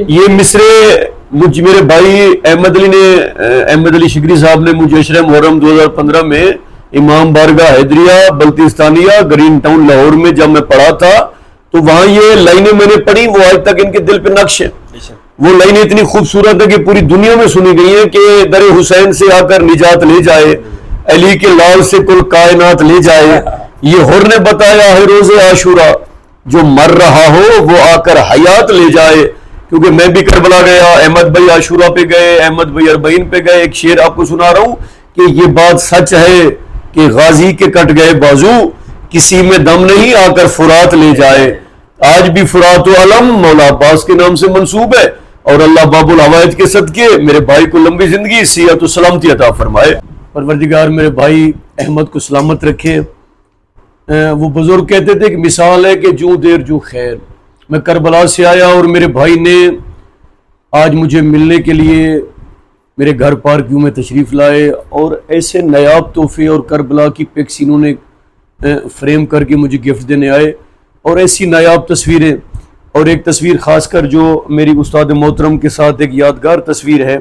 یہ مصرے میرے بھائی احمد علی شگری صاحب نے مجھے اشرہ محرم 2015 میں امام بارگاہ حیدریہ بلتستانیہ گرین ٹاؤن لاہور میں جب میں پڑھا تھا تو وہاں یہ لائنیں میں نے پڑھی، وہ آج تک ان کے دل پہ نقش ہیں۔ وہ لائنیں اتنی خوبصورت ہے کہ پوری دنیا میں سنی گئی ہیں کہ در حسین سے آ کر نجات لے جائے، علی کے لال سے کل کائنات لے جائے، یہ حر نے بتایا ہے روز عاشورہ، جو مر رہا ہو وہ آ کر حیات لے جائے۔ کیونکہ میں بھی کربلا گیا، احمد بھائی عاشورہ پہ گئے، احمد بھائی اربعین پہ گئے۔ ایک شعر آپ کو سنا رہا ہوں کہ یہ بات سچ ہے کہ غازی کے کٹ گئے بازو، کسی میں دم نہیں آ کر فرات لے جائے۔ آج بھی فرات و علم مولا عباس کے نام سے منسوب ہے، اور اللہ باب الحوائج کے صدقے میرے بھائی کو لمبی زندگی صحت و سلامتی عطا فرمائے۔ پروردگار میرے بھائی احمد کو سلامت رکھے۔ وہ بزرگ کہتے تھے کہ مثال ہے کہ جو دیر جو خیر۔ میں کربلا سے آیا اور میرے بھائی نے آج مجھے ملنے کے لیے میرے گھر پارکیوں میں تشریف لائے، اور ایسے نایاب تحفے اور کربلا کی پکس انہوں نے فریم کر کے مجھے گفٹ دینے آئے، اور ایسی نایاب تصویریں، اور ایک تصویر خاص کر جو میری استاد محترم کے ساتھ ایک یادگار تصویر ہے،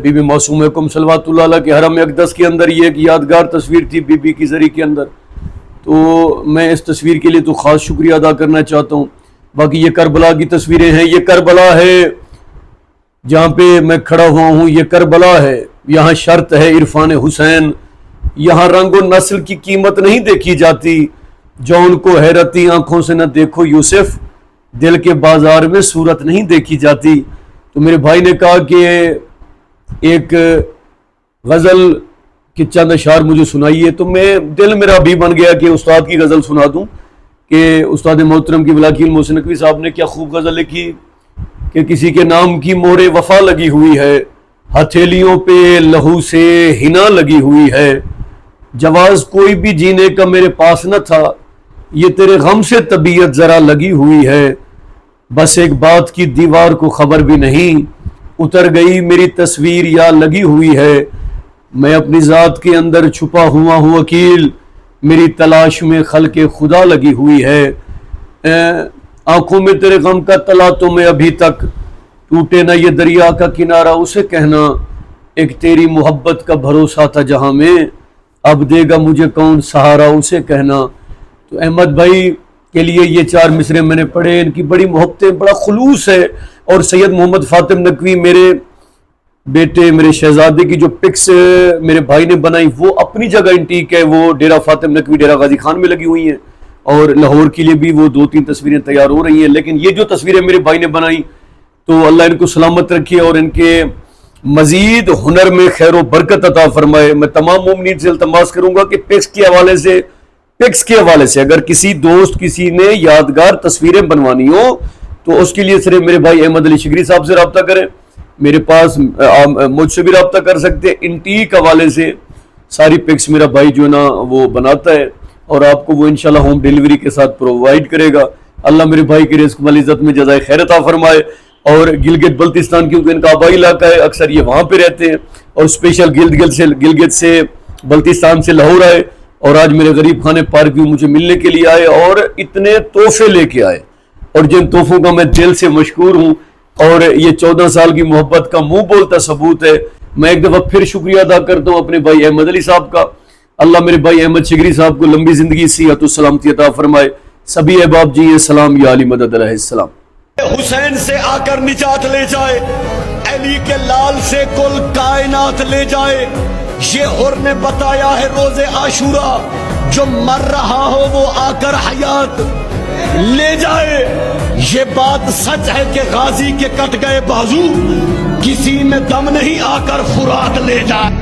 بی بی معصومہ کم صلوات اللہ علیہ کے حرم اقدس کے اندر یہ ایک یادگار تصویر تھی بی بی کی زری کے اندر۔ تو میں اس تصویر کے لیے تو خاص شکریہ ادا کرنا چاہتا ہوں۔ باقی یہ کربلا کی تصویریں ہیں، یہ کربلا ہے جہاں پہ میں کھڑا ہوا ہوں، یہ کربلا ہے، یہاں شرط ہے عرفان حسین، یہاں رنگ و نسل کی قیمت نہیں دیکھی جاتی، جو ان کو حیرتی آنکھوں سے نہ دیکھو یوسف، دل کے بازار میں صورت نہیں دیکھی جاتی۔ تو میرے بھائی نے کہا کہ ایک غزل کے چند اشعار مجھے سنائیے، تو میں دل میرا بھی بن گیا کہ استاد کی غزل سنا دوں، کہ استاد محترم کی ولاکیل محسن نقوی صاحب نے کیا خوب غزل لکھی کہ کسی کے نام کی مہر وفا لگی ہوئی ہے، ہتھیلیوں پہ لہو سے ہنا لگی ہوئی ہے، جواز کوئی بھی جینے کا میرے پاس نہ تھا، یہ تیرے غم سے طبیعت ذرا لگی ہوئی ہے، بس ایک بات کی دیوار کو خبر بھی نہیں، اتر گئی میری تصویر یا لگی ہوئی ہے، میں اپنی ذات کے اندر چھپا ہوا ہوں وکیل، میری تلاش میں خلق خدا لگی ہوئی ہے، آنکھوں میں تیرے غم کا تلا تو میں ابھی تک، ٹوٹے نہ یہ دریا کا کنارہ اسے کہنا، ایک تیری محبت کا بھروسہ تھا جہاں میں، اب دے گا مجھے کون سہارا اسے کہنا۔ تو احمد بھائی کے لیے یہ چار مصرے میں نے پڑھے، ان کی بڑی محبتیں، بڑا خلوص ہے، اور سید محمد فاطم نقوی میرے بیٹے، میرے شہزادے کی جو پکس میرے بھائی نے بنائی وہ اپنی جگہ انٹیک ہے، وہ ڈیرہ فاطم نقوی ڈیرہ غازی خان میں لگی ہوئی ہیں، اور لاہور کے لیے بھی وہ 2-3 تصویریں تیار ہو رہی ہیں، لیکن یہ جو تصویریں میرے بھائی نے بنائی تو اللہ ان کو سلامت رکھے اور ان کے مزید ہنر میں خیر و برکت عطا فرمائے۔ میں تمام مومنین سے التماس کروں گا کہ پکس کے حوالے سے اگر کسی دوست کسی نے یادگار تصویریں بنوانی ہو تو اس کے لیے صرف میرے بھائی احمد علی شگری صاحب سے رابطہ کریں، میرے پاس مجھ سے بھی رابطہ کر سکتے ہیں۔ انٹیک حوالے سے ساری پکس میرا بھائی جو ہے نا وہ بناتا ہے، اور آپ کو وہ انشاءاللہ ہوم ڈیلیوری کے ساتھ پرووائڈ کرے گا۔ اللہ میرے بھائی کے رزق مال عزت میں جزائے خیر عطا فرمائے، اور گلگت بلتستان کیونکہ ان کا آبائی علاقہ ہے، اکثر یہ وہاں پہ رہتے ہیں، اور اسپیشل گلگت سے بلتستان سے لاہور آئے، اور آج میرے غریب خانے پارکیوں مجھے ملنے کے لیے آئے، اور اتنے تحفے لے کے آئے، اور جن تحفوں کا میں دل سے مشکور ہوں، اور یہ 14 سال کی محبت کا منہ بولتا ثبوت ہے۔ میں ایک دفعہ پھر شکریہ ادا کرتا ہوں اپنے بھائی احمد علی صاحب کا، اللہ میرے بھائی احمد شگری صاحب کو لمبی زندگی صحت و سلامتی عطا فرمائے۔ سبھی احباب جی سلام یا علی مدد علیہ السلام۔ حسین سے آ کر نجات لے جائے، علی کے لال سے کل کائنات لے جائے، یہ حر نے بتایا ہے روز عاشورہ، جو مر رہا ہو وہ آ کر حیات لے جائے، یہ بات سچ ہے کہ غازی کے کٹ گئے بازو، کسی میں دم نہیں آ کر فرات لے جائے۔